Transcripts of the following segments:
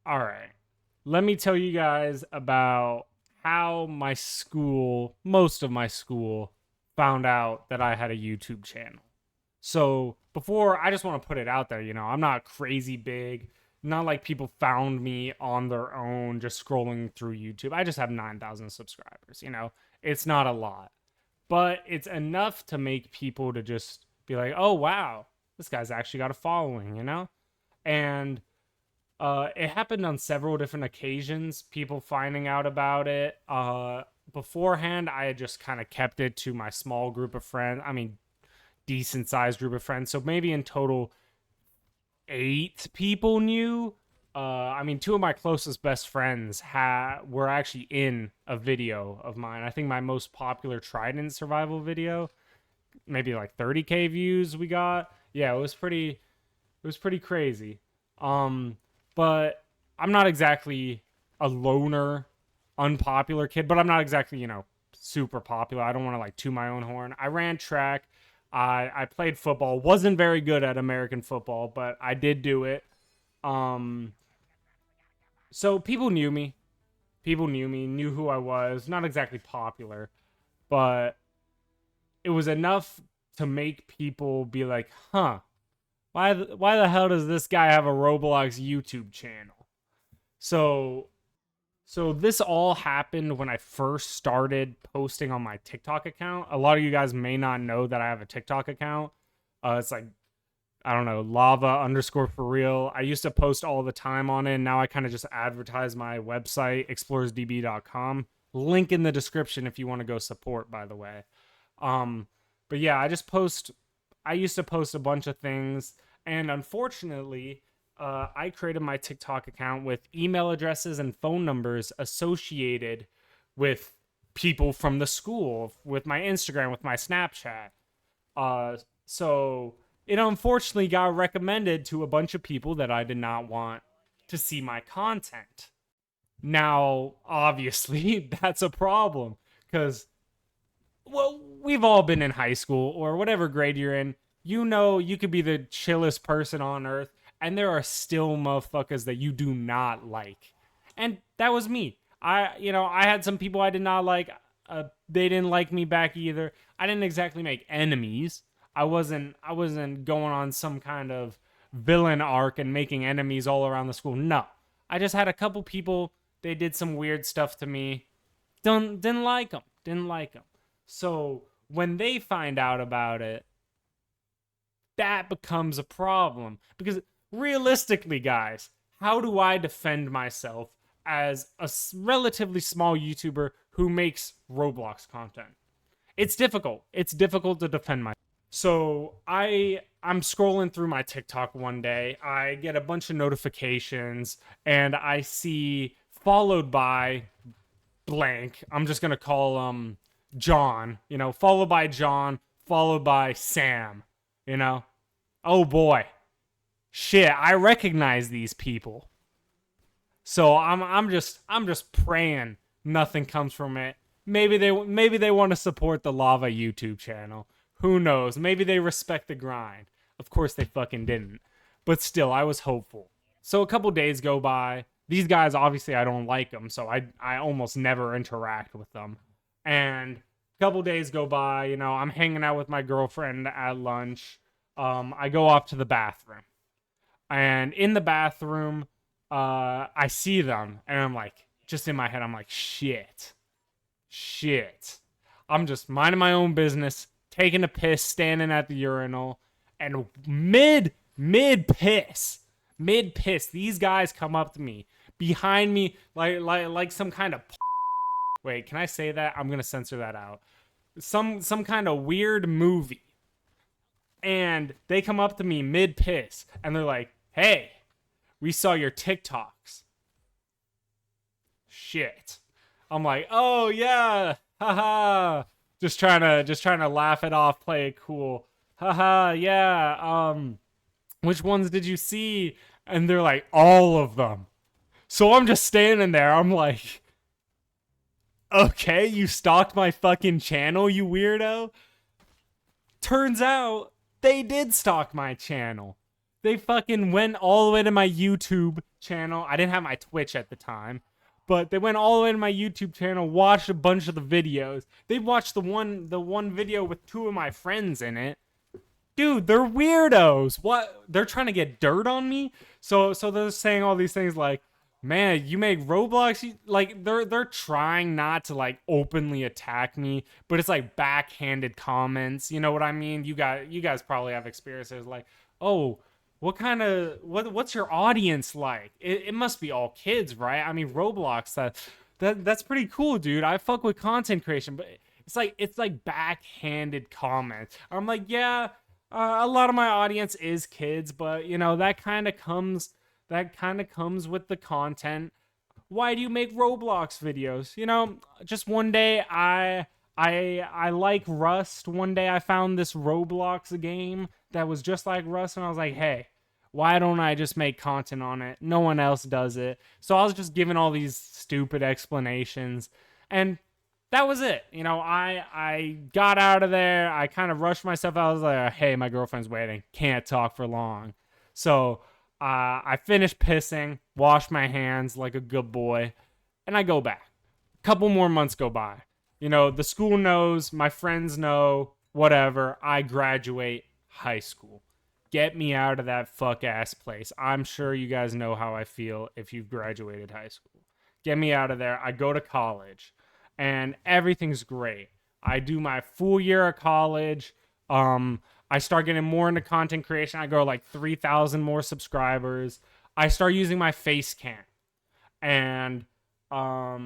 All right. Let me tell you guys about how my school, most of my school, found out that I had a YouTube channel. So before, I just want to put it out there, I'm not crazy big. Not like people found me on their own just scrolling through YouTube. I just have 9,000 subscribers. It's not a lot, but it's enough to make people to just be like, oh, wow, this guy's actually got a following. And it happened on several different occasions, people finding out about it. Beforehand, I had just kind of kept it to my small group of friends. I mean, decent sized group of friends. So maybe in total, 8 people knew. Two of my closest best friends were actually in a video of mine. I think my most popular Trident survival video, maybe like 30K views we got. Yeah, it was pretty crazy. But I'm not exactly a loner, unpopular kid, but I'm not exactly, super popular. I don't want to like toot my own horn. I ran track. I played football. Wasn't very good at American football, but I did do it. Um, so people knew me. People knew me, knew who I was. Not exactly popular, but it was enough to make people be like, huh, why the hell does this guy have a Roblox YouTube channel? So so this all happened when I first started posting on my TikTok account. A lot of you guys may not know that I have a TikTok account. It's like, I don't know, lava underscore for real. I used to post all the time on it. And now I kind of just advertise my website, explorersDB.com. Link in the description if you want to go support, by the way. But yeah, I used to post a bunch of things. And unfortunately, I created my TikTok account with email addresses and phone numbers associated with people from the school, with my Instagram, with my Snapchat. So it unfortunately got recommended to a bunch of people that I did not want to see my content. Now, obviously, that's a problem because, well, we've all been in high school or whatever grade you're in. You could be the chillest person on earth, and there are still motherfuckers that you do not like. And that was me. I had some people I did not like. They didn't like me back either. I didn't exactly make enemies. I wasn't going on some kind of villain arc and making enemies all around the school. No. I just had a couple people, they did some weird stuff to me. Didn't like them. Didn't like them. So when they find out about it, that becomes a problem. Because realistically, guys, how do I defend myself as a relatively small YouTuber who makes Roblox content? It's difficult. It's difficult to defend myself. So I'm scrolling through my TikTok one day. I get a bunch of notifications and I see followed by blank. I'm just gonna call John, followed by John, followed by Sam, Oh boy. Shit, I recognize these people. So I'm just praying nothing comes from it. Maybe they want to support the Lava YouTube channel. Who knows? Maybe they respect the grind. Of course they fucking didn't. But still, I was hopeful. So a couple days go by. These guys, obviously, I don't like them, so I almost never interact with them. And a couple days go by, I'm hanging out with my girlfriend at lunch. I go off to the bathroom. And in the bathroom, I see them, and I'm like, just in my head, I'm like, shit. I'm just minding my own business, taking a piss, standing at the urinal, and mid piss, these guys come up to me, behind me, like some kind of wait, can I say that? I'm gonna censor that out. Some kind of weird movie. And they come up to me mid piss, and they're like, hey, we saw your TikToks. Shit. I'm like, oh yeah, haha. Just trying to laugh it off, play it cool. Haha, yeah. Which ones did you see? And they're like, all of them. So I'm just standing there. I'm like, okay, you stalked my fucking channel, you weirdo. Turns out they did stalk my channel. They fucking went all the way to my YouTube channel. I didn't have my Twitch at the time, but they went all the way to my YouTube channel, watched a bunch of the videos. They watched the one video with two of my friends in it. Dude, they're weirdos. What? They're trying to get dirt on me? So they're saying all these things like, man, you make Roblox? Like, they're trying not to, like, openly attack me, but it's like backhanded comments. You know what I mean? You guys probably have experiences like, oh, what's your audience like? It must be all kids, right? I mean, Roblox, that's pretty cool, dude. I fuck with content creation, but it's like backhanded comments. I'm like, yeah, a lot of my audience is kids, but you know, that kind of comes with the content. Why do you make Roblox videos? You know, just one day I like Rust. One day I found this Roblox game that was just like Rust, and I was like, hey, why don't I just make content on it? No one else does it. So I was just giving all these stupid explanations, and that was it. You know, I got out of there. I kind of rushed myself out. I was like, hey, my girlfriend's waiting. Can't talk for long. So I finished pissing, washed my hands like a good boy, and I go back. A couple more months go by. You know, the school knows, my friends know, whatever. I graduate high school. Get me out of that fuck ass place. I'm sure you guys know how I feel if you've graduated high school. Get me out of there. I go to college and everything's great. I do my full year of college. I start getting more into content creation. I go like 3,000 more subscribers. I start using my face cam. And I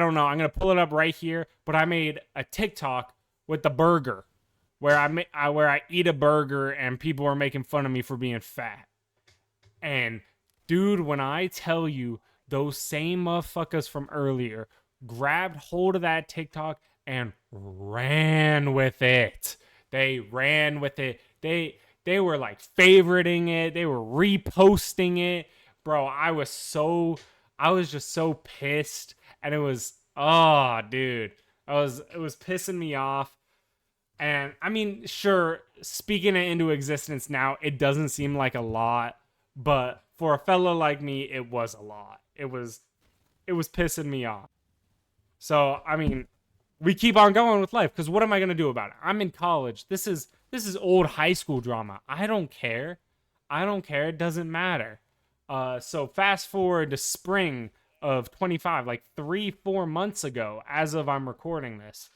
don't know, I'm gonna pull it up right here, but I made a TikTok with the burger where I eat a burger and people are making fun of me for being fat. And dude, when I tell you, those same motherfuckers from earlier grabbed hold of that TikTok and ran with it. They ran with it. They were like favoriting it. They were reposting it. Bro, I was just so pissed, and it was, oh dude, it was pissing me off. And I mean, sure, speaking it into existence now, it doesn't seem like a lot, but for a fella like me, it was a lot. It was pissing me off. So, I mean, we keep on going with life, because what am I going to do about it? I'm in college. This is old high school drama. I don't care. It doesn't matter. So fast forward to spring of 25, like 3-4 months ago, as of I'm recording this.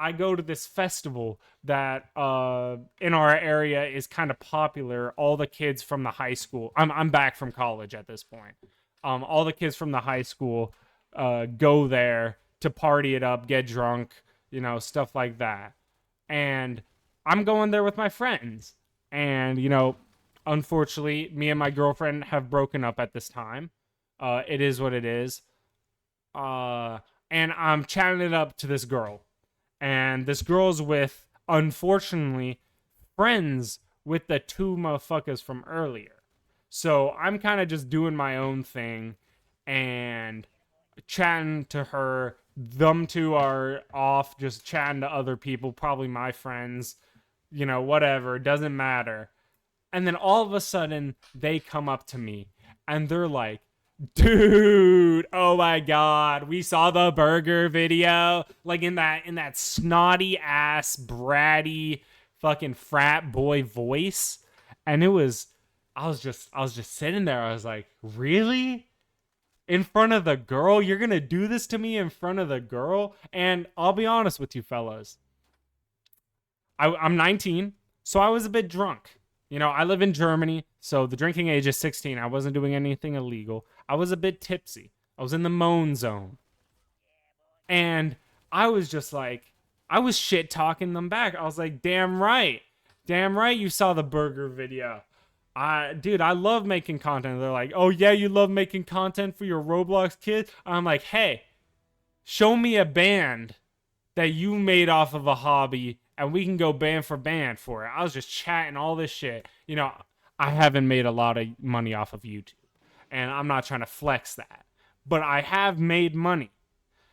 I go to this festival that in our area is kind of popular. All the kids from the high school. I'm back from college at this point. All the kids from the high school go there to party it up, get drunk, you know, stuff like that. And I'm going there with my friends. And, you know, unfortunately, me and my girlfriend have broken up at this time. It is what it is. And I'm chatting it up to this girl. And this girl's with, unfortunately, friends with the two motherfuckers from earlier. So I'm kind of just doing my own thing and chatting to her. Them two are off just chatting to other people, probably my friends, you know, whatever, doesn't matter. And then all of a sudden, they come up to me and they're like, dude, oh my god, we saw the burger video, like in that snotty ass bratty fucking frat boy voice. And I was just sitting there. I was like, really? In front of the girl? You're gonna do this to me in front of the girl? And I'll be honest with you fellas, I'm 19, so I was a bit drunk. You know, I live in Germany, so the drinking age is 16. I wasn't doing anything illegal. I was a bit tipsy. I was in the moan zone. And I was just like, I was shit talking them back. I was like, damn right. Damn right you saw the burger video. Dude, I love making content. They're like, oh yeah, you love making content for your Roblox kids? I'm like, hey, show me a band that you made off of a hobby and we can go band for band for it. I was just chatting all this shit. You know, I haven't made a lot of money off of YouTube, and I'm not trying to flex that, but I have made money.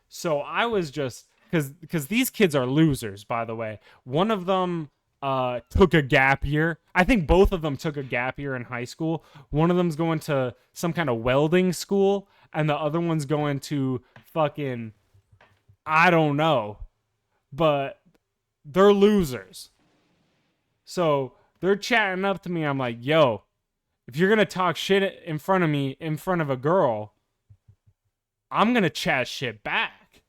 So I was just, because these kids are losers, by the way. One of them took a gap year. I think both of them took a gap year in high school. One of them's going to some kind of welding school, and the other one's going to fucking, I don't know, but they're losers. So they're chatting up to me. I'm like, yo, if you're gonna talk shit in front of me, in front of a girl, I'm gonna chat shit back.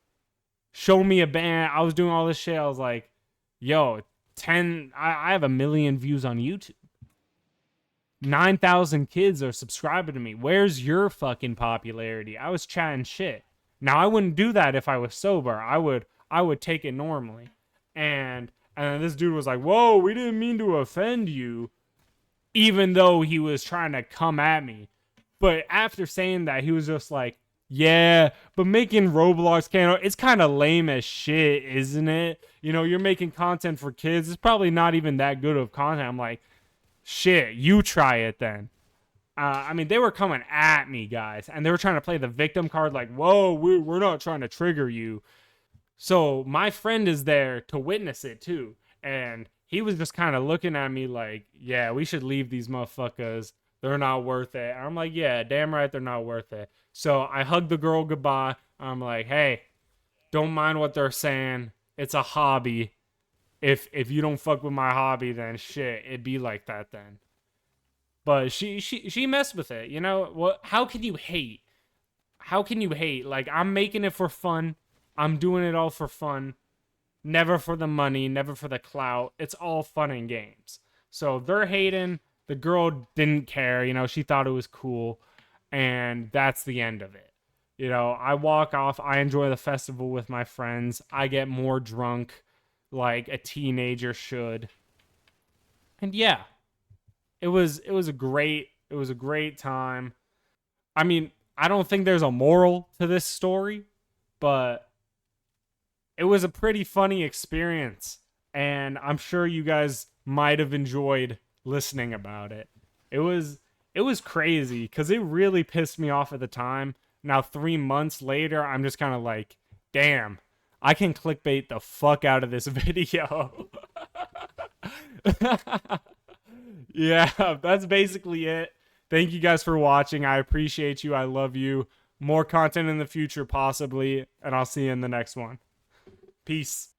Show me a band. I was doing all this shit. I was like, yo, I have 1 million views on YouTube. 9,000 kids are subscribing to me. Where's your fucking popularity? I was chatting shit. Now I wouldn't do that if I was sober. I would take it normally. And this dude was like, "Whoa, we didn't mean to offend you," even though he was trying to come at me. But after saying that, he was just like, "Yeah, but making Roblox it's kind of lame as shit, isn't it? You know, you're making content for kids. It's probably not even that good of content." I'm like, "Shit, you try it then." I mean, they were coming at me, guys, and they were trying to play the victim card like, "Whoa, we're not trying to trigger you." So my friend is there to witness it too. And he was just kind of looking at me like, yeah, we should leave these motherfuckers. They're not worth it. And I'm like, yeah, damn right they're not worth it. So I hugged the girl goodbye. I'm like, hey, don't mind what they're saying. It's a hobby. If you don't fuck with my hobby, then shit, it'd be like that then. But she messed with it, you know? What? How can you hate? How can you hate? Like, I'm making it for fun. I'm doing it all for fun. Never for the money, never for the clout. It's all fun and games. So they're hating. The girl didn't care. You know, she thought it was cool. And that's the end of it. You know, I walk off. I enjoy the festival with my friends. I get more drunk like a teenager should. And yeah, it was a great time. I mean, I don't think there's a moral to this story, but it was a pretty funny experience, and I'm sure you guys might have enjoyed listening about it. It was crazy because it really pissed me off at the time. Now 3 months later, I'm just kind of like, damn, I can clickbait the fuck out of this video. Yeah, that's basically it. Thank you guys for watching. I appreciate you. I love you. More content in the future, possibly, and I'll see you in the next one. Peace.